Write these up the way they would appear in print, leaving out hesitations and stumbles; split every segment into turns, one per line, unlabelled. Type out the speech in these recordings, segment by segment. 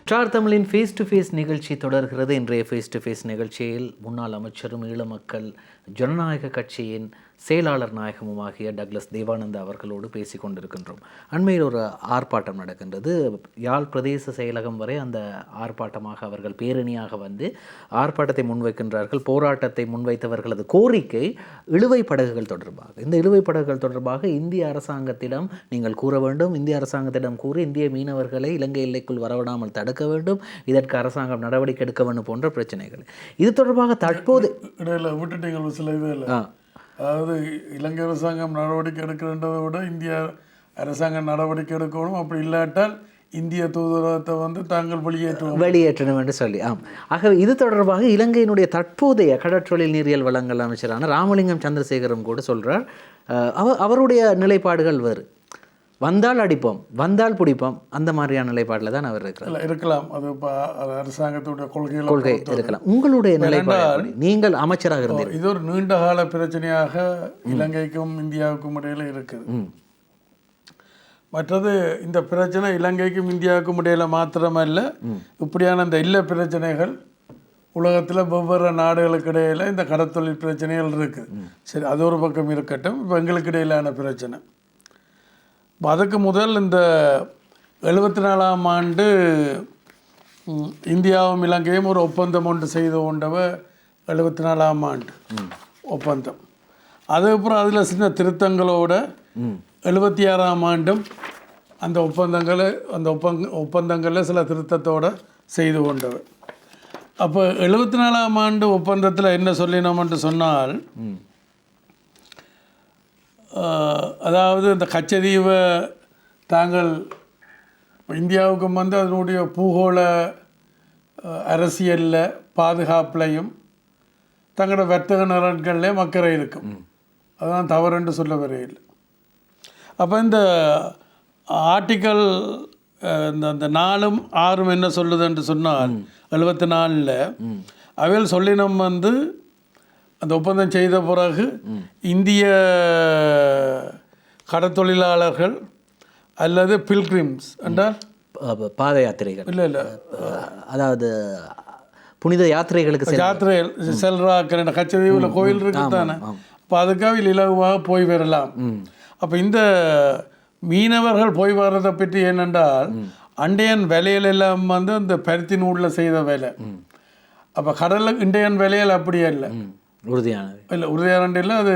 Star தமிழின் face to face நிகழ்ச்சி தொடர்கிறது. இன்றைய ஃபேஸ் டு ஃபேஸ் நிகழ்ச்சியில் முன்னாள் அமைச்சரும் ஈழ மக்கள் ஜனநாயக கட்சியின் செயலாளர் நாயகமுமாகிய டக்ளஸ் தேவானந்தா அவர்களோடு பேசி கொண்டிருக்கின்றோம். அண்மையில் ஒரு ஆர்ப்பாட்டம் நடக்கின்றது. யாழ் பிரதேச செயலகம் வரை அந்த ஆர்ப்பாட்டமாக அவர்கள் பேரணியாக வந்து ஆர்ப்பாட்டத்தை முன்வைக்கின்றார்கள். போராட்டத்தை முன்வைத்தவர்களது கோரிக்கை இழுவை படகுகள் தொடர்பாக. இந்த இழுவை படகுகள் தொடர்பாக இந்திய அரசாங்கத்திடம் நீங்கள் கூற வேண்டும், இந்திய அரசாங்கத்திடம் கூறி இந்திய மீனவர்களை இலங்கை எல்லைக்குள் வரவிடாமல் தடுக்க வேண்டும், இதற்கு அரசாங்கம் நடவடிக்கை எடுக்க வேண்டும் போன்ற பிரச்சனைகள். இது தொடர்பாக தற்போது
அதாவது இலங்கை அரசாங்கம் நடவடிக்கை எடுக்கிறன்றதை விட இந்திய அரசாங்கம் நடவடிக்கை எடுக்கணும். அப்படி இல்லாட்டால் இந்திய தூதரகத்தை வந்து தாங்கள்
வெளியேற்றணும் என்று சொல்லி ஆகவே இது தொடர்பாக இலங்கையினுடைய தற்போதைய கடற்றொழில் நீரியல் வளங்கள் அமைச்சரான ராமலிங்கம் சந்திரசேகரம் கூட சொல்கிறார். அவருடைய நிலைப்பாடுகள் வேறு. வந்தால் அடிப்போம், வந்தால் பிடிப்போம், அந்த மாதிரியான நிலைப்பாட்டில் தான் அவர்
இருக்கலாம். அது அரசாங்கத்துடைய
கொள்கை இருக்கலாம். உங்களுடைய நிலைப்பாடு, நீங்கள் அமைச்சராக இருந்தீர்கள்.
இது ஒரு நீண்ட கால பிரச்சனையாக இலங்கைக்கும் இந்தியாவுக்கும் இடையில இருக்குது. மற்றது இந்த பிரச்சனை இலங்கைக்கும் இந்தியாவுக்கும் இடையில மாத்திரமல்ல, இப்படியான இந்த இல்ல பிரச்சனைகள் உலகத்தில் வெவ்வேறு நாடுகளுக்கு இடையில இந்த கடத்தொழில் பிரச்சனைகள் இருக்குது. சரி, அது ஒரு பக்கம் இருக்கட்டும். இப்போ எங்களுக்கு இடையிலான பிரச்சனை, அதுக்கு முதல் இந்த 74ஆம் ஆண்டு இந்தியாவும் இலங்கையும் ஒரு ஒப்பந்தம் ஒன்று செய்து கொண்டவ 74ஆம் ஆண்டு ஒப்பந்தம். அதுக்கப்புறம் அதில் சின்ன திருத்தங்களோட 76ஆம் ஆண்டும் அந்த ஒப்பந்தங்களில் சில திருத்தத்தோடு செய்து கொண்டவ. அப்போ 74ஆம் ஆண்டு ஒப்பந்தத்தில் என்ன சொல்லினோம்னு சொன்னால், அதாவது இந்த கச்சதீவை தாங்கள் இந்தியாவுக்கும் வந்து அதனுடைய பூகோள அரசியலில் பாதுகாப்புலையும் தங்களோட வர்த்தக நலன்கள்லேயும் அக்கறை இருக்கும். அதுதான் தவறுன்னு சொல்ல வரையில். அப்போ இந்த ஆர்டிக்கல் இந்த 4ம் 6ம் என்ன சொல்லுதுன்னு சொன்னால், 74ல் அவையில் சொல்லினம் வந்து அந்த ஒப்பந்தம் செய்த பிறகு இந்திய கடத்தொழிலாளர்கள் அல்லது பில்கிரிம்ஸ் என்றால்
பாத யாத்திரைகள்,
இல்லை
அதாவது புனித யாத்திரைகளுக்கு
செல்றாக்கிற கச்சதீவில் கோயில் இருக்குதானே, அப்போ அதுக்காக இலகுவாக போய் வரலாம். அப்போ இந்த மீனவர்கள் போய் வர்றதை பற்றி என்னென்றால், அண்டையன் வேலைகள் எல்லாம் வந்து இந்த பருத்தி நூலில் செய்த வேலை. அப்போ கடலில் இண்டையன் வேலைகள் அப்படியே இல்லை,
உறுதியானது
இல்லை, உறுதியான இல்லை, அது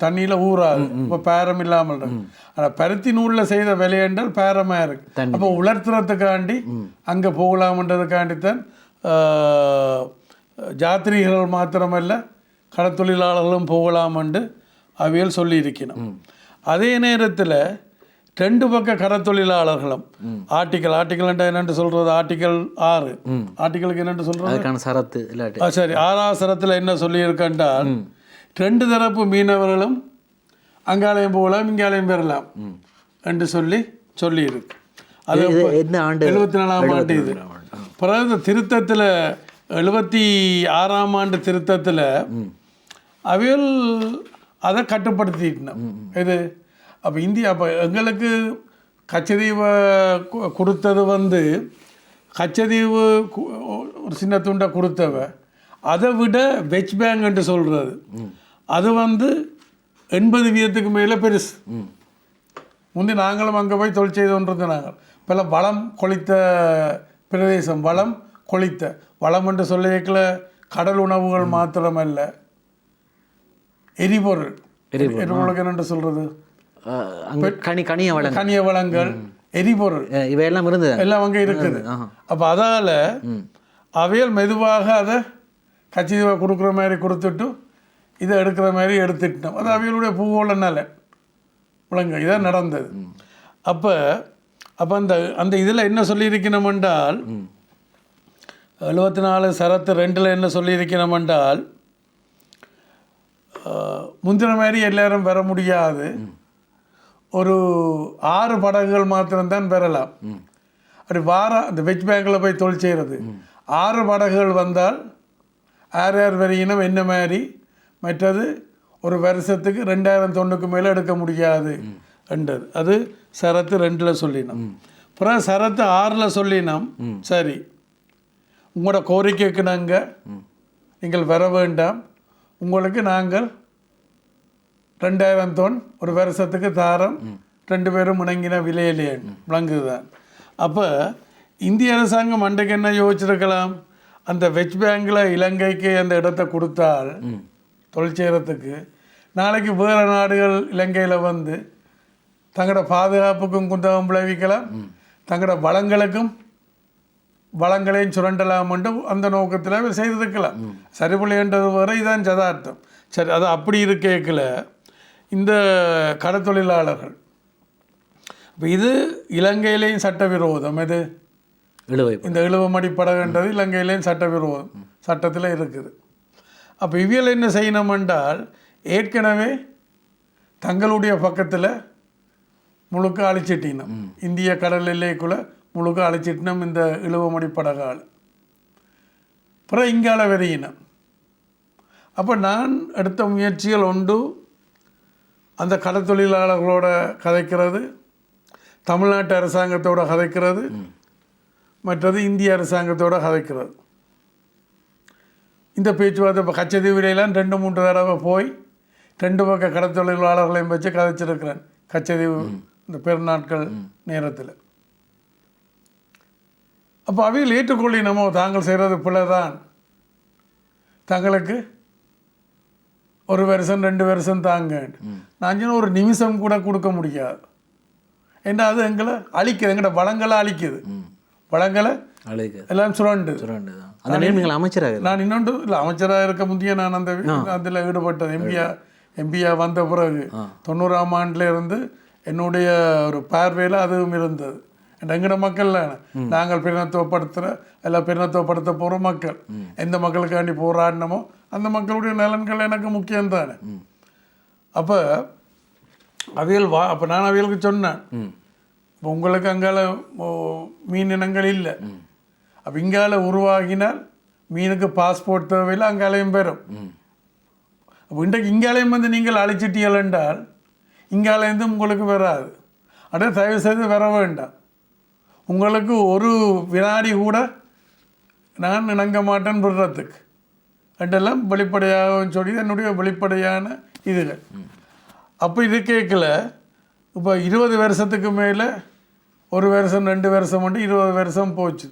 தண்ணியில் ஊறாது. இப்போ பேரம் இல்லாமல் இருக்கு. ஆனால் பருத்தி நூலில் செய்த விலையென்றால் பேரமாக இருக்கு. அப்போ உலர்த்துறதுக்காண்டி அங்கே போகலாம்ன்றதுக்காண்டித்தான் ஜாத்திரிகள் மாத்திரமல்ல கடத்தொழிலாளர்களும் போகலாம்னு அவையில் சொல்லியிருக்கணும். அதே நேரத்தில் 2 பக்க கடத்தொழிலாளர்களும் ஆர்டிக்கல் என்னென்று சொல்கிறது, ஆர்டிக்கல் 6 ஆர்டிக்கலுக்கு என்னென்று சொல்கிறது
சரத்து.
சரி, 6ஆம் சரத்தில் என்ன சொல்லியிருக்கென்றால், 2 தரப்பு மீனவர்களும் அங்காலயம் போகலாம் இங்காலயம் பெறலாம் என்று சொல்லியிருக்கு. அது 74ஆம் ஆண்டு. இது பிறகு இந்த திருத்தத்தில் 76ஆம் ஆண்டு திருத்தத்தில் அவையில் அதை கட்டுப்படுத்திட்டோம். இது அப்போ அப்போ எங்களுக்கு கச்சதீவை கொடுத்தது வந்து கச்சதீவு ஒரு சின்ன துண்டை கொடுத்தவ, அதை விட வெச் பேங்க் என்று சொல்கிறது அது வந்து 80% மேலே பெருசு. முந்தி நாங்களும் அங்கே போய் தொழில் செய்து கொண்டிருந்தோம். நாங்கள் பல வளம் கொளித்த பிரதேசம், வளம் கொளித்த வளம் என்று சொல்லிக்கல கடல் உணவுகள் மாத்திரமல்ல, எரிபொருள் என்னென்று சொல்கிறது, கனிய வளங்கள், எரிபொருள்
இவையெல்லாம் இருந்தது,
எல்லாம் அங்கே இருக்குது. அப்போ அதால் அவையில் மெதுவாக அதை கச்சதீவை கொடுக்குற மாதிரி கொடுத்துட்டு இதை எடுக்கிற மாதிரி எடுத்துட்டோம். அது அவைகளுடைய பூகோளனால விளங்க இதான் நடந்தது. அப்போ அந்த இதில் என்ன சொல்லியிருக்கணும் என்றால், 74 சரத்து 2ல் என்ன சொல்லியிருக்கணும் என்றால், முந்தின மாதிரி எல்லாரும் பெற முடியாது, ஒரு 6 படகுகள் மாத்திரம்தான் பெறலாம். அப்படி அந்த வெச் பேங்கில் போய் தொழில் செய்கிறது 6 படகுகள் வந்தால் யார் வரையினம் என்ன மாதிரி, மற்றது ஒரு வருஷத்துக்கு 2000 தொன்னுக்கு மேலே எடுக்க முடியாது என்றது. அது சரத்து 2ல் சொல்லினோம். அப்புறம் சரத்து 6ல் சொல்லினோம். சரி, உங்களோட கோரிக்கைக்கு நாங்கள் நீங்கள் வர வேண்டாம், உங்களுக்கு நாங்கள் 2000 தொன் ஒரு வருஷத்துக்கு தாரம், 2 பேரும் முணங்கின விலையிலே விளங்குதுதான். அப்போ இந்திய அரசாங்கம் அன்றைக்கு என்ன யோசிச்சிருக்கலாம், அந்த வெச் பேங்கில் இலங்கைக்கு அந்த இடத்த கொடுத்தால் தொழில் செய்கிறதுக்கு, நாளைக்கு வேறு நாடுகள் இலங்கையில் வந்து தங்களோட பாதுகாப்புக்கும் குந்தகம் விளைவிக்கலாம், தங்களோட வளங்களையும் சுரண்டலாம் என்று அந்த நோக்கத்தில் அவர் செய்திருக்கலாம். சரிபுள்ளைன்றது வேறு, இதான் சதார்த்தம். சரி, அது அப்படி இருக்கேக்கில் இந்த கடத்தொழிலாளர்கள் இப்போ இது இலங்கையிலேயும் சட்டவிரோதம். இது இந்த இழுவமடி படகுன்றது இலங்கையிலேயும் சட்டவிரோதம், சட்டத்தில் இருக்குது. அப்போ இவியல் என்ன செய்யணும் என்றால், ஏற்கனவே தங்களுடைய பக்கத்தில் முழுக்க அழிச்சிட்டினோம், இந்திய கடல் எல்லைக்குள்ளே முழுக்க அழிச்சிட்டினோம் இந்த இழுவமடி படகால். அப்புறம் இங்கால வெறியினம். அப்போ நான் எடுத்த முயற்சிகள் உண்டு, அந்த கடற்தொழிலாளர்களோட கதைக்கிறது, தமிழ்நாட்டு அரசாங்கத்தோட கதைக்கிறது, மற்றது இந்திய அரசாங்கத்தோட கதைக்கிறது. இந்த பேச்சுவார்த்தை இப்போ கச்சதீவுலாம் 2-3 தடவை போய் 2 பக்க கடற்தொழிலாளர்களையும் வச்சு கதைச்சிருக்கிறேன் கச்சதீவு இந்த பெருநாட்கள் நேரத்தில். அப்போ அவையில் ஏற்றுக்கொள்ளி நம்ம தாங்கள் செய்கிறது பிள்ளை தான், தங்களுக்கு 1 வருஷம் 2 வருஷம் தாங்க. நான் சொன்ன ஒரு நிமிஷம் கூட கொடுக்க முடியாது. ஏன்னா அது எங்களை அழிக்குது, எங்களோட வளங்களை அழிக்குது, வளங்களை எல்லாம் சுரண்டு.
அமைச்சராக
நான் இன்னொன்று இல்லை, அமைச்சராக இருக்க முந்தைய நான் அந்த அதில் ஈடுபட்டது. எம்பியா வந்த பிறகு 90ஆம் ஆண்டில் இருந்து என்னுடைய ஒரு பார்வையில் அதுவும் இருந்தது. எங்கட மக்கள் நாங்கள் பிரதிநிதித்துவப்படுத்துகிற எல்லாம் பிரதிநிதித்துவப்படுத்த போகிற மக்கள், எந்த மக்களுக்காண்டி போராடினமோ அந்த மக்களுடைய நலன்கள் எனக்கு முக்கியம் தானே. அப்போ அப்போ நான் அவியலுக்கு சொன்னேன், இப்போ உங்களுக்கு அங்கால மீன் இனங்கள் இல்லை, அப்போ இங்கால உருவாகினால் மீனுக்கு பாஸ்போர்ட் தேவையில்லை, அங்காலையும் பெறும். அப்போ இன்றைக்கு இங்காலையும் வந்து நீங்கள் அழிச்சிட்டீர்கள் என்றால் இங்காலேருந்து உங்களுக்கு வராது. அப்படியே தயவு செய்து வர வேண்டாம், உங்களுக்கு ஒரு வினாடி கூட நான் இணங்க மாட்டேன் விடுறதுக்கு என்றெல்லாம் வெளிப்படையாக சொல்லி என்னுடைய வெளிப்படையான இதுகள். அப்போ இது கேட்கல. இப்போ 20 வருஷத்துக்கு மேலே 1 வருஷம் 2 வருஷம் மட்டும் 20 வருஷம் போச்சு,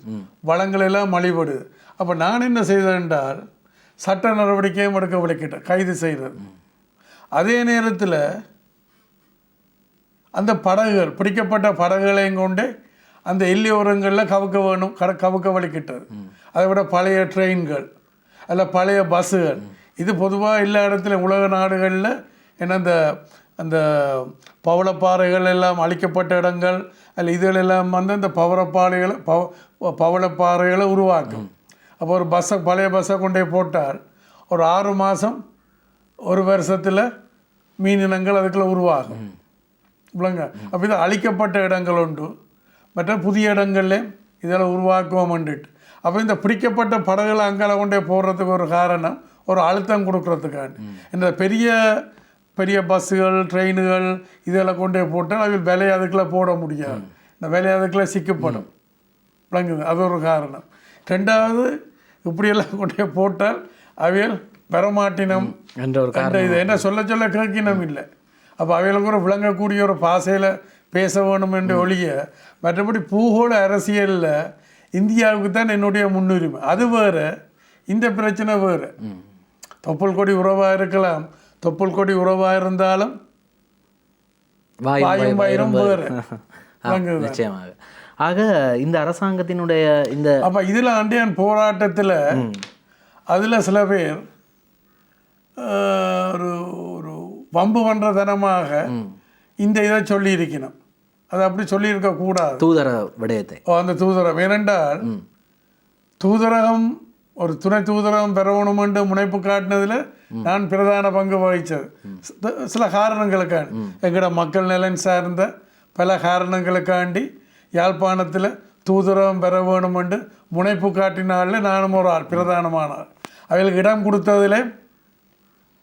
வளங்களெல்லாம் மலிபடுது. அப்போ நான் என்ன செய்தேன் என்றால் சட்ட நடவடிக்கையும் எடுக்க விளக்கிட்டேன், கைது செய்கிறது. அதே நேரத்தில் அந்த படகுகள், பிடிக்கப்பட்ட படகுகளையும் கொண்டு அந்த எல்லையோரங்களில் கவுக்க வேணும், கவுக்க வலிக்கிட்டது. அதை விட பழைய ட்ரெயின்கள் அல்ல பழைய பஸ்ஸுகள், இது பொதுவாக எல்லா இடத்துலையும் உலக நாடுகளில் ஏன்னா அந்த பவளப்பாறைகள் எல்லாம் அழிக்கப்பட்ட இடங்கள் அல்ல இதுகளெல்லாம் வந்து அந்த பவளப்பாறைகளை உருவாக்கும். அப்போ ஒரு பழைய பஸ்ஸை கொண்டே போட்டால் ஒரு 6 மாதம் 1 வருஷத்தில் மீன் இனங்கள் அதுக்குள்ளே உருவாகும் இல்லைங்க. அப்போ இது அழிக்கப்பட்ட இடங்கள் உண்டு, மற்ற புதிய இடங்கள்லேயும் இதெல்லாம் உருவாக்குவோம்ன்ட்டு. அப்போ இந்த பிடிக்கப்பட்ட படகுகளை அங்கே கொண்டே போடுறதுக்கு ஒரு காரணம், ஒரு அழுத்தம் கொடுக்கறதுக்காண்டி. இந்த பெரிய பெரிய பஸ்ஸுகள் ட்ரெயினுகள் இதெல்லாம் கொண்டே போட்டால் அவையில் விலையை அதுக்குள்ளே போட முடியாது, இந்த விலையை அதுக்குள்ளே சிக்கப்படும் விளங்குது, அது ஒரு காரணம். 2வது இப்படியெல்லாம் கொண்டே போட்டால் அவையில் பெறமாட்டினம் என்ற ஒரு இது என்ன சொல்ல கேட்கினம் இல்லை. அப்போ அவைகளுக்கு ஒரு விளங்கக்கூடிய ஒரு பாசையில் பேச வேணும் என்று ஒழிய மற்றபடி பூகோள அரசியலில் இந்தியாவுக்கு தான் என்னுடைய முன்னுரிமை. அது வேறு, இந்த பிரச்சனை வேறு. தொப்புள் கொடி உறவாக இருக்கலாம், தொப்புள் கொடி உறவாக இருந்தாலும் வாயும் வயிறும் வேறு.
நிச்சயமாக. ஆக இந்த அரசாங்கத்தினுடைய இந்த
அப்போ இதில் ஆண்டியான் போராட்டத்தில் அதில் சில பேர் ஒரு ஒரு வம்பு பண்ணுற தனமாக இந்த இதை சொல்லி இருக்கணும், அது அப்படி சொல்லியிருக்கக்கூடாது.
தூதர விடயத்தை
அந்த தூதரம் ஏனென்றால் தூதரகம் ஒரு துணை தூதரகம் பெறணும் என்று முனைப்பு காட்டினதில் நான் பிரதான பங்கு வகித்தது. சில காரணங்களுக்காண்டி எங்களோட மக்கள் நலன் சார்ந்த பல காரணங்களுக்காண்டி யாழ்ப்பாணத்தில் தூதரகம் பெற வேணும் என்று முனைப்பு காட்டினால நானும் ஒரு ஆள், பிரதானமான ஆள். அவர்களுக்கு இடம் கொடுத்ததில்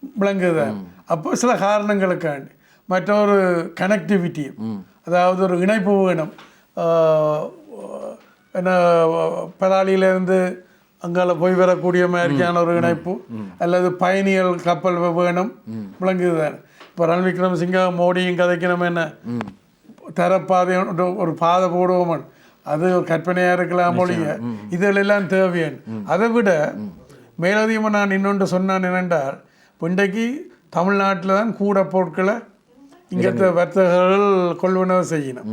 விளங்குது. அப்போ சில காரணங்களுக்காண்டி மற்றொரு கனெக்டிவிட்டி, அதாவது ஒரு இணைப்பு வேணும், என்ன பலாலியிலேருந்து அங்கால போய் வரக்கூடிய மாதிரியான ஒரு இணைப்பு அல்லது பயணிகள் கப்பல் வேணும் விளங்குது தானே. இப்போ ரணில் விக்ரமசிங்க மோடியும் கதைக்கணும் என்ன தரப்பாதை ஒரு பாதை போடுவோம், அது ஒரு கற்பனையாக இருக்கலாம் மொழிய, இதெல்லாம் தேவையான. அதை விட மேலதிகமாக நான் இன்னொன்று சொன்னான் என்னென்றால், இன்றைக்கு தமிழ்நாட்டில் தான் கூட பொருட்களை இங்கே வர்த்தகர்கள் கொள்வனவு செய்யணும்.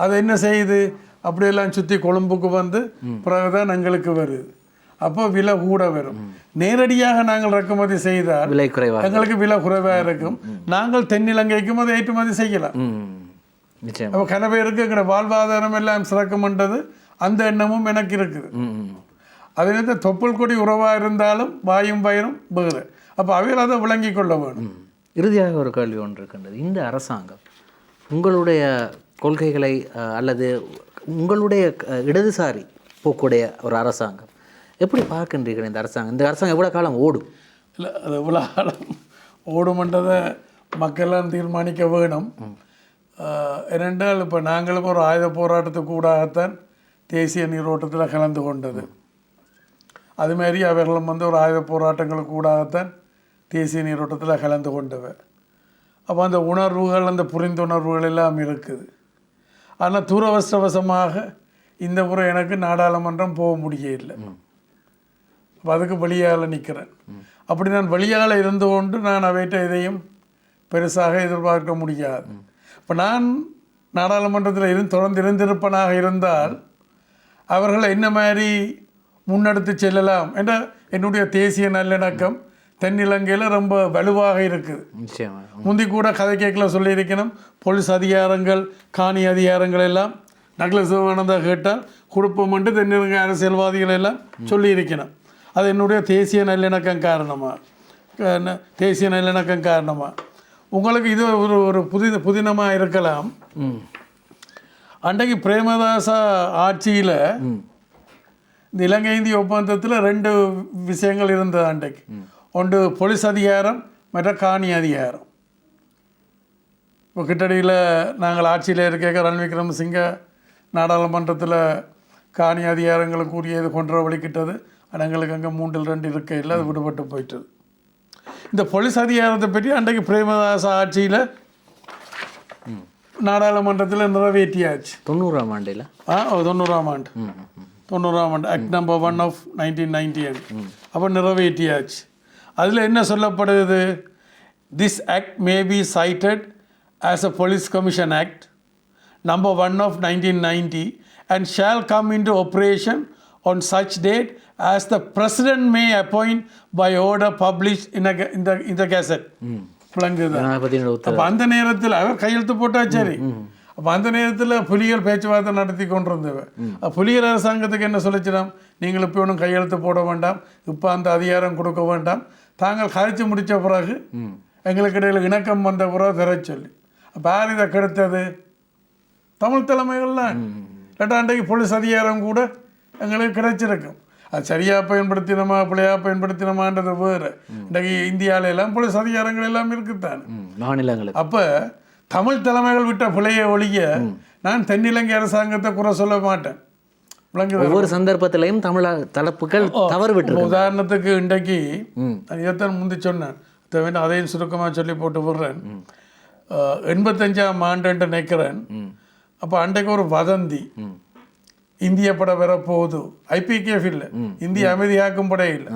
அது என்ன செய்யுது, அப்படியெல்லாம் சுற்றி கொழும்புக்கு வந்து பிறகுதான் எங்களுக்கு வருது. அப்போ விலை கூட வரும். நேரடியாக நாங்கள் இறக்குமதி செய்தால்
விலை குறைவாக
எங்களுக்கு விலை குறைவாக இருக்கும். நாங்கள் தென்னிலங்கைக்கும் அதை ஏற்றுமதி செய்யலாம். அப்போ கன பேருக்கு எங்களோட வாழ்வாதாரம் எல்லாம் சிறக்கும்ன்றது அந்த எண்ணமும் எனக்கு இருக்குது. அதே நேரத்தில் தொப்புள் கொடி உறவாக இருந்தாலும் வாயும் பயிரும் வேறு. அப்போ அவையில் அதை விளங்கி கொள்ள வேணும்.
இறுதியாக ஒரு கேள்வி ஒன்று இருக்கின்றது. இந்த அரசாங்கம் உங்களுடைய கொள்கைகளை அல்லது உங்களுடைய இடதுசாரி போக்குடைய ஒரு அரசாங்கம் எப்படி பார்க்கின்றீர்கள்? இந்த அரசாங்கம் எவ்வளோ காலம் ஓடும்?
இல்லை, அது எவ்வளோ காலம் ஓடுமன்றதை மக்கள்லாம் தீர்மானிக்க வேணும். இரண்டால் இப்போ நாங்களும் ஒரு ஆயுத போராட்டத்துக்கு கூடாகத்தான் தேசிய நீரோட்டத்தில் கலந்து கொண்டது. அதுமாரி அவர்களும் வந்து ஒரு ஆயுத போராட்டங்களுக்கு கூடாகத்தான் தேசிய நீரோட்டத்தில் கலந்து கொண்டவர். அப்போ அந்த உணர்வுகள், அந்த புரிந்துணர்வுகள் எல்லாம் இருக்குது. ஆனால் துரவசவசமாக இந்த முறை எனக்கு நாடாளுமன்றம் போக முடியவில்லை. அப்போ அதுக்கு வெளியால் நிற்கிறேன். அப்படி நான் வெளியால் இருந்து கொண்டு நான் அவைகிட்ட இதையும் பெருசாக எதிர்பார்க்க முடியாது. இப்போ நான் நாடாளுமன்றத்தில் தொடர்ந்து இருந்திருப்பனாக இருந்தால் அவர்களை என்ன மாதிரி முன்னெடுத்து செல்லலாம் என்ற என்னுடைய தேசிய நல்லிணக்கம் தென்னிலங்கையில் ரொம்ப வலுவாக இருக்குது. முந்தி கூட கதை கேட்கல சொல்லியிருக்கணும், போலீஸ் அதிகாரங்கள் காணி அதிகாரங்கள் எல்லாம் டக்ளஸ் தேவானந்தா கேட்டால் கொடுப்போம்ட்டு தென்னிலங்கை அரசியல்வாதிகள் எல்லாம் சொல்லியிருக்கணும். அது என்னுடைய தேசிய நல்லிணக்கம் காரணமாக உங்களுக்கு இது ஒரு புதினமாக இருக்கலாம். அன்றைக்கு பிரேமதாசா ஆட்சியில் இந்த இலங்கை இந்திய ஒப்பந்தத்தில் 2 விஷயங்கள் இருந்தது அன்றைக்கு. ஒன்று போலீஸ் அதிகாரம், மற்ற காணி அதிகாரம். இப்போ கிட்டடியில் நாங்கள் ஆட்சியில் இருக்க ரணில் விக்ரமசிங்க நாடாளுமன்றத்தில் காணி அதிகாரங்களுக்கு உரியது கொன்ற வழிக்கிட்டது. எங்களுக்கு அங்கே 3-2 இருக்கையில் அது விடுபட்டு போயிட்டது. இந்த போலீஸ் அதிகாரத்தை பற்றி அன்றைக்கு பிரேமதாச ஆட்சியில் நாடாளுமன்றத்தில் நிறைவேற்றியாச்சு.
90ஆம் ஆண்டில்
90ஆம் ஆண்டு ஆக்ட் நம்பர் 1 of 1998 அப்போ நிறைவேற்றியாச்சு. அதில் என்ன சொல்லப்படுது, this act may be cited as a police commission act number 1 of 1990 and shall come into operation on such date as the president may appoint by order published in the gazette. அப்போ அந்த நேரத்தில் அவர் கையெழுத்து போட்டா சரி. அப்போ அந்த நேரத்தில் புலிகள் பேச்சுவார்த்தை நடத்தி கொண்டிருந்தவர். புலிகள் அரசாங்கத்துக்கு என்ன சொல்லிச்சிடும், நீங்கள் இப்போ ஒன்றும் கையெழுத்து போட வேண்டாம், இப்போ அந்த அதிகாரம் கொடுக்க வேண்டாம், தாங்கள் கழிச்சு முடித்த பிறகு எங்களுக்கு இடையில் இணக்கம் வந்த பிறகு தர சொல்லி. அப்போ யார் இதை கெடுத்தது? தமிழ் தலைமைகள்லாம். இல்லாட்டா அன்றைக்கு போலீஸ் அதிகாரம் கூட எங்களுக்கு கிடைச்சிருக்கும். அது சரியாக பயன்படுத்தினோமா பிள்ளையாக பயன்படுத்தினோமான்றது வேறு. இன்றைக்கு இந்தியாவில எல்லாம் போலீஸ் அதிகாரங்கள் எல்லாம் இருக்குத்தான்
மாநிலங்களுக்கு.
அப்போ தமிழ் தலைமைகள் விட்ட பிள்ளைய ஒழிய நான் தென்னிலங்கை அரசாங்கத்தை குறை சொல்ல மாட்டேன்.
ஒவ்வொரு சந்தர்ப்பத்திலையும் தமிழ் தரப்புகள் தவறு விட்டு.
உதாரணத்துக்கு இன்றைக்கு இதைத்தான் முந்தி சொன்னேன், அதையும் சுருக்கமாக சொல்லி போட்டு விடுறேன். 85ஆம் ஆண்டு நினைக்கிறேன். அப்போ அன்றைக்கு ஒரு வதந்தி, இந்திய படம் வரப்போகுது. ஐபிகேஎஃப் இல்லை, இந்திய அமைதியாக்கும் படை இல்லை,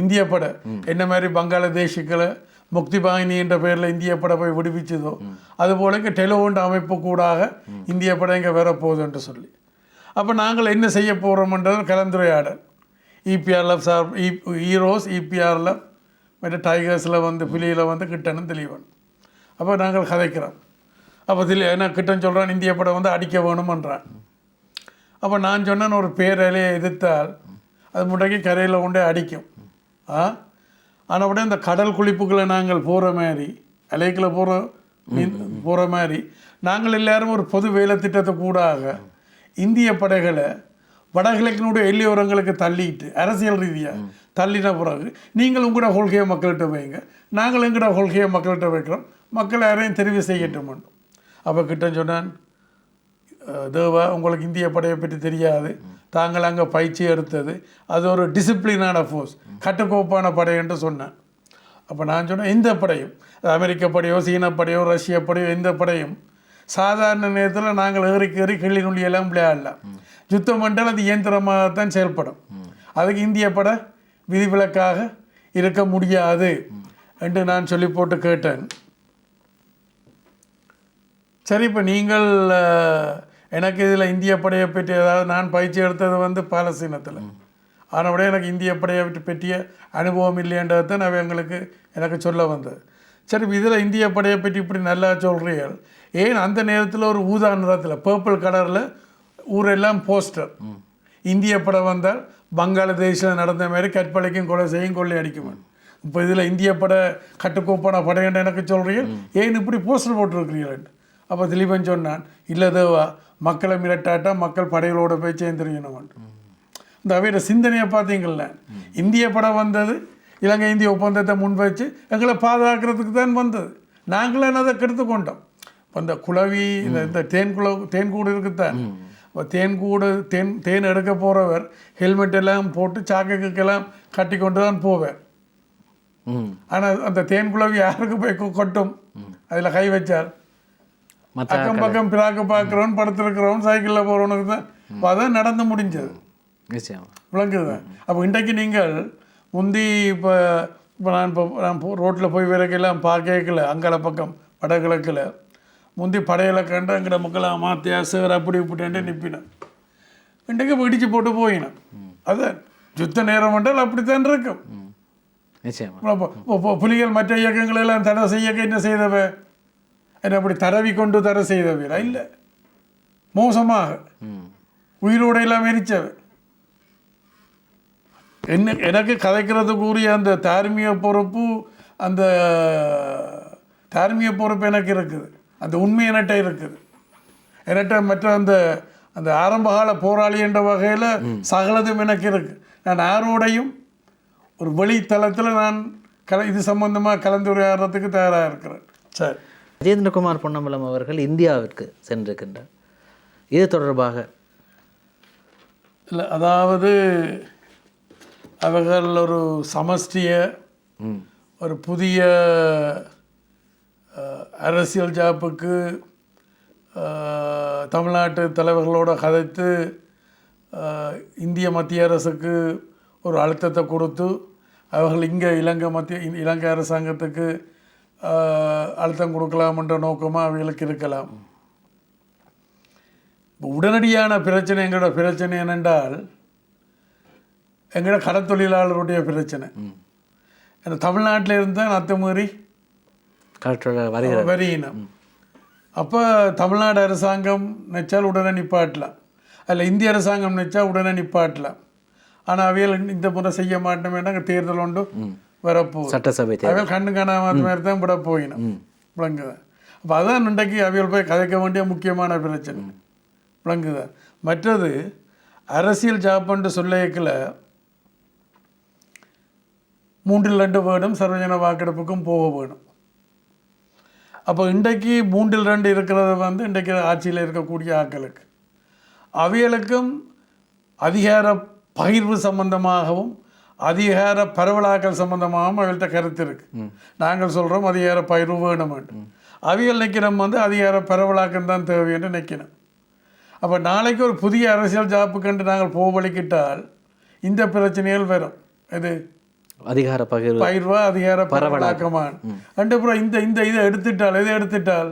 இந்திய படை என்ன மாதிரி பங்களாதேஷுக்களை முக்தி பாகினி என்ற பெயரில் இந்திய படை போய் விடுவிச்சதோ அதுபோல இங்கே டெலிஃபோன் அமைப்பு கூடாக இந்திய படம் இங்கே வரப்போகுதுன்ட்டு சொல்லி. அப்போ நாங்கள் என்ன செய்ய போகிறோம்ன்றது கலந்துரையாடல். இபிஆர்எஃப் சார் ஹீரோஸ், இபிஆர்எஃப் மற்ற டைகர்ஸில் வந்து புலியில் வந்து கிட்டணும் தெளிவன். அப்போ நாங்கள் கதைக்கிறோம். அப்போ என்ன கிட்டன் சொல்கிறான், இந்திய படம் வந்து அடிக்க வேணுமன்றான். அப்போ நான் சொன்னேன், ஒரு பேரலையை எதிர்த்தால் அது முன்னாடி கரையில் கொண்டே அடிக்கும். ஆனால் உடனே இந்த கடல் குளிப்புகளை நாங்கள் போகிற மாதிரி, அலைக்குள்ளே போகிற மாதிரி நாங்கள் எல்லாரும் ஒரு பொது வேலை திட்டத்தை கூடாக இந்திய படைகளை வடகிழக்கினுடைய எல்லையோரங்களுக்கு தள்ளிட்டு அரசியல் ரீதியாக தள்ளின பிறகு நீங்கள் உங்களோட கொள்கையை மக்கள்கிட்ட வைங்க, நாங்கள் எங்களோட கொள்கையை மக்கள்கிட்ட வைக்கிறோம், மக்கள் யாரையும் தெரிவு செய்யட்டும். அப்போ கிட்ட சொன்னான், தேவா உங்களுக்கு இந்திய படையை பற்றி தெரியாது, தாங்கள் அங்கே பயிற்சி எடுத்தது அது ஒரு டிசிப்ளினான ஃபோர்ஸ், கட்டுக்கோப்பான படை என்று சொன்னேன். அப்போ நான் சொன்னேன் எந்த படையும், அமெரிக்க படையோ சீன படையோ ரஷ்ய படையோ எந்த படையும் சாதாரண நேரத்தில் நாங்கள் ஏறி கிள்ளி நுள்ளியெல்லாம் விளையாடலாம். யுத்தம் என்றால் அது இயந்திரமாகத்தான் செயல்படும். அதுக்கு இந்திய படை விதிவிலக்காக இருக்க முடியாது என்று நான் சொல்லி போட்டு கேட்டேன். சரி, இப்போ நீங்கள் எனக்கு இதில் இந்திய படையை பற்றி ஏதாவது, நான் பயிற்சி எடுத்தது வந்து பாலஸ்தீனத்தில், ஆனால் எனக்கு இந்திய படையை பற்றிய அனுபவம் இல்லைன்றதை தான் எனக்கு சொல்ல வந்தது. சரி, இதில் இந்திய படையை பற்றி இப்படி நல்லா சொல்கிறீர்கள், ஏன் அந்த நேரத்தில் ஒரு ஊதா நிறத்தில் பர்பிள் கலரில் ஊரெல்லாம் போஸ்டர், இந்திய படை வந்தால் பங்களாதேஷில் நடந்த மாதிரி கற்பழிக்கும், கொலை செய்யும், கொள்ளை அடிக்கும். இப்போ இதில் இந்திய படை கட்டுக்கோப்பான படையன்று எனக்கு சொல்கிறீர்கள், ஏன் இப்படி போஸ்டர் போட்டிருக்கிறீர்கள்? அப்போ திலீபன் சொன்னான், இல்லை தேவா, மக்களை மிரட்டாட்டா மக்கள் படைகளோட போய் சேர்ந்துருக்கணும். இந்த அவையோட சிந்தனையை பார்த்தீங்கள்ல, இந்திய படம் வந்தது இலங்கை இந்திய ஒப்பந்தத்தை முன்வச்சு எங்களை பாதுகாக்கிறதுக்கு தான் வந்தது. நாங்களும் அதை கெடுத்து கொண்டோம். இப்போ இந்த குளவி, இந்த தேன்கூடு இருக்குத்தான், இப்போ தேன் எடுக்க போகிறவர் ஹெல்மெட் எல்லாம் போட்டு சாக்கைக்கெல்லாம் கட்டி கொண்டு தான் போவேன். ஆனால் அந்த தேன் குளவி யாருக்கு போய் கொட்டும்? அதில் கை வச்சார் அக்கம் பக்கம் பிராக்க பார்க்குறவன், படுத்துருக்கிறவன், சைக்கிளில் போகிறவனுக்கு தான் அதான் நடந்து முடிஞ்சது. விளங்குதுதான். அப்போ இன்றைக்கு நீங்கள் முந்தி இப்போ நான் ரோட்டில் போய் வரைக்கெல்லாம் பார்க்கல, அங்கால பக்கம் வடகிழக்கில் முந்தி படையில் கண்டு அங்கே மக்கள் மாத்தியா சேர் அப்படி இப்படின்ட்டு நிற்பினேன். இன்றைக்கு வெடிச்சு போட்டு போயினேன். அதான் யுத்த நேரம் என்றால் அப்படித்தான் இருக்கும். புலிகள் மற்ற இயக்கங்களெல்லாம் தடை செய்ய என்ன செய்தவ, என்ன அப்படி தடவி கொண்டு தடை செய்தவ இல்லை, மோசமாக உயிரோடு எல்லாம் எரிச்சவ. எனக்கு கதைக்கிறதுக்குரிய அந்த தார்மீக பொறுப்பு, அந்த தார்மீக பொறுப்பு எனக்கு இருக்குது, அந்த உண்மை என்கிட்ட இருக்குது. என்கிட்ட மற்ற அந்த ஆரம்பகால போராளி என்ற வகையில் சகலதும் எனக்கு இருக்குது. நான் யாரோடையும் ஒரு வெளித்தளத்தில் நான் இது சம்பந்தமாக கலந்துரையாடுறதுக்கு தயாராக இருக்கிறேன். சரி,
ராஜேந்திரகுமார் பொன்னம்பலம் அவர்கள் இந்தியாவிற்கு சென்றிருக்கின்றார். இது தொடர்பாக
இல்லை, அதாவது அவர்கள் ஒரு சமஷ்டிய ஒரு புதிய அரசியல் ஜாப்புக்கு தமிழ்நாட்டு தலைவர்களோடு கதைத்து இந்திய மத்திய அரசுக்கு ஒரு அழுத்தத்தை கொடுத்து அவர்கள் இங்கே இலங்கை அரசாங்கத்துக்கு அழுத்தம் கொடுக்கலாம்ன்ற நோக்கமாக அவர்களுக்கு இருக்கலாம். இப்போ உடனடியான பிரச்சனை, எங்களோட பிரச்சனை என்னென்றால் எங்களோட கடற்தொழிலாளருடைய பிரச்சனை. ஏன்னா தமிழ்நாட்டில் இருந்தால் அத்துமீறி வரியினம். அப்போ தமிழ்நாடு அரசாங்கம் நினைச்சால் உடனே நிப்பாட்டலாம், அதில் இந்திய அரசாங்கம் நினைச்சா உடனே நிப்பாட்டலாம். ஆனால் அவையில் இந்த முறை செய்ய மாட்டோம், அங்கே தேர்தல் ஒன்று வரப்போகுது, சட்டசபை அவையில் கண்ணு காணாம மாதிரி தான் விட போயினோம். விளங்குதான். அப்போ அதான் இன்றைக்கு அவையில் போய் கதைக்க வேண்டிய முக்கியமான பிரச்சனை. விளங்குதான். மற்றது அரசியல் ஜாப்புன்னு சொல்லிக்கல 3-2 வேணும் சர்வஜன வாக்கெடுப்புக்கும் போக வேணும். அப்போ இன்றைக்கு 3-2 இருக்கிறது இன்றைக்கு ஆட்சியில் இருக்கக்கூடிய ஆட்களுக்கு அவைகளுக்கும் அதிகார பகிர்வு சம்பந்தமாகவும் அதிகார பரவலாக்கல் சம்பந்தமாகவும் அவங்கள்ட்ட கருத்து இருக்குது. நாங்கள் சொல்கிறோம் அதிகார பகிர்வு வேணும். அவைகள் நிற்கிறோம் அதிகார பரவலாக்கம் தான் தேவை என்று நிற்கணும். அப்போ நாளைக்கு ஒரு புதிய அரசியல் ஜாப்பு கண்டு நாங்கள் போவழிக்கிட்டால் இந்த பிரச்சனைகள் வரும். இது
அதிகார
பகிர்வா அதிகார பரவலாக்கமான அப்புறம் இந்த இதை எடுத்துட்டால்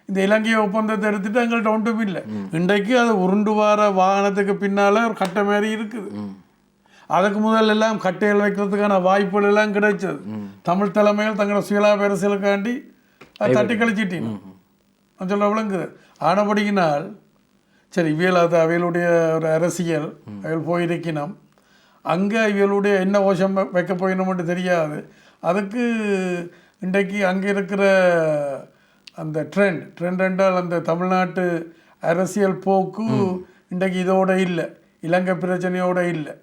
இந்த இலங்கை ஒப்பந்தத்தை எடுத்துட்டு எங்கள்கிட்ட ஒன்றும் இல்லை. இன்றைக்கு அது உருண்டு வார வாகனத்துக்கு பின்னால் ஒரு கட்டை மாதிரி இருக்குது. அதுக்கு முதல் எல்லாம் கட்டைகள் வைக்கிறதுக்கான வாய்ப்புகள் எல்லாம் கிடைச்சது. தமிழ் தலைமையில் தங்களோட சுயலாப அரசியலுக்காண்டி தட்டி கழிச்சிட்டீங்க சொல்ல விளங்குது. ஆனபடியினால் சரி, இவியல் அது அவைகளுடைய ஒரு அரசியல் அவைகள் போயிருக்கணும். அங்கே இவளுடைய என்ன கோஷம் வைக்க போயினோம்னு தெரியாது. அதுக்கு இன்றைக்கு அங்கே இருக்கிற அந்த ட்ரெண்ட் என்றால் அந்த தமிழ்நாட்டு அரசியல் போக்கு இன்றைக்கு இதோட இல்லை, இலங்கை பிரச்சனையோடு இல்லை.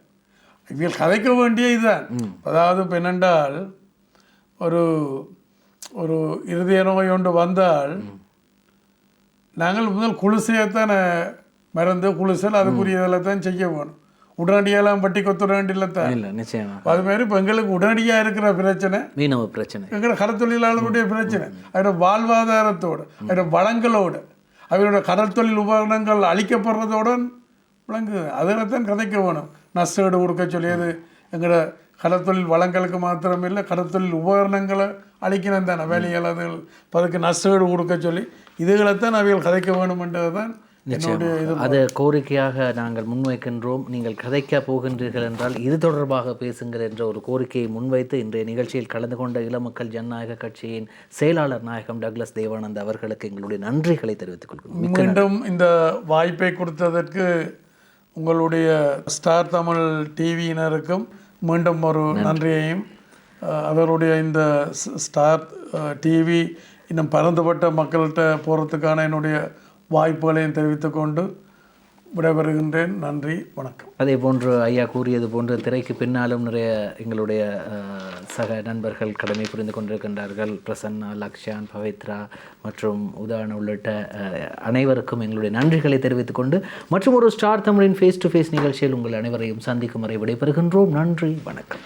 இவர்கள் கதைக்க வேண்டிய இதுதான். அதாவது இப்போ என்னென்றால் ஒரு ஒரு இருதய நோய் ஒன்று வந்தால் நாங்கள் முதல் குளிசையத்தான் மருந்து குளிசல் அதுக்குரியதில் தான் செய்ய வேணும். உடனடியெல்லாம் பட்டி கொத்துற வேண்டியில்லை தான்.
இல்லை நிச்சயமா
அது மாதிரி இப்போ எங்களுக்கு உடனடியாக இருக்கிற பிரச்சனை
மீனவ பிரச்சனை,
எங்களோட கடற்தொழிலாளர்களுடைய பிரச்சனை, அதோட வாழ்வாதாரத்தோடு, அதோட வளங்களோடு, அவரோட கடற்தொழில் உபகரணங்கள் அழிக்கப்படுறதோடு விளங்குது. அதில் தான் கதைக்க வேணும். நஷ்டஈடு கொடுக்க சொல்லியது எங்களோட கடற்தொழில் வளங்களுக்கு மாத்திரம் இல்லை, கடற்தொழில் உபகரணங்களை அழிக்கணும் தானே வேலைகள். அதுகள் அதுக்கு நஷ்டஈடு கொடுக்க சொல்லி இதுகளைத்தான் அவைகள் கதைக்க வேணுமென்றது தான் என்னுடைய இது.
அது கோரிக்கையாக நாங்கள் முன்வைக்கின்றோம். நீங்கள் கதைக்க போகின்றீர்கள் என்றால் இது தொடர்பாக பேசுங்கள் என்ற ஒரு கோரிக்கையை முன்வைத்து இன்றைய நிகழ்ச்சியில் கலந்து கொண்ட இளமக்கள் ஜனநாயக கட்சியின் செயலாளர் நாயகம் டக்ளஸ் தேவானந்த் அவர்களுக்கு எங்களுடைய நன்றிகளை தெரிவித்துக் கொள்கிறோம்.
மீண்டும் இந்த வாய்ப்பை கொடுத்ததற்கு உங்களுடைய ஸ்டார் தமிழ் டிவியினருக்கும் மீண்டும் ஒரு நன்றியையும், அவருடைய இந்த ஸ்டார் டிவி இன்னும் பரந்துபட்ட மக்கள்கிட்ட போகிறதுக்கான என்னுடைய வாய்ப்புகளையும் தெரிவித்துக்கொண்டு விடைபெறுகின்றேன். நன்றி, வணக்கம்.
அதே போன்று ஐயா கூறியது போன்று திரைக்கு பின்னாலும் நிறைய எங்களுடைய சக நண்பர்கள் கடமை புரிந்து கொண்டிருக்கின்றார்கள். பிரசன்னா, லக்ஷான், பவித்ரா மற்றும் உதாரண உள்ளிட்ட அனைவருக்கும் எங்களுடைய நன்றிகளை தெரிவித்துக் கொண்டு மற்றும் ஒரு ஸ்டார் தமிழின் ஃபேஸ் டு ஃபேஸ் நிகழ்ச்சியில் உங்கள் அனைவரையும் சந்திக்கும் வரை விடைபெறுகின்றோம். நன்றி, வணக்கம்.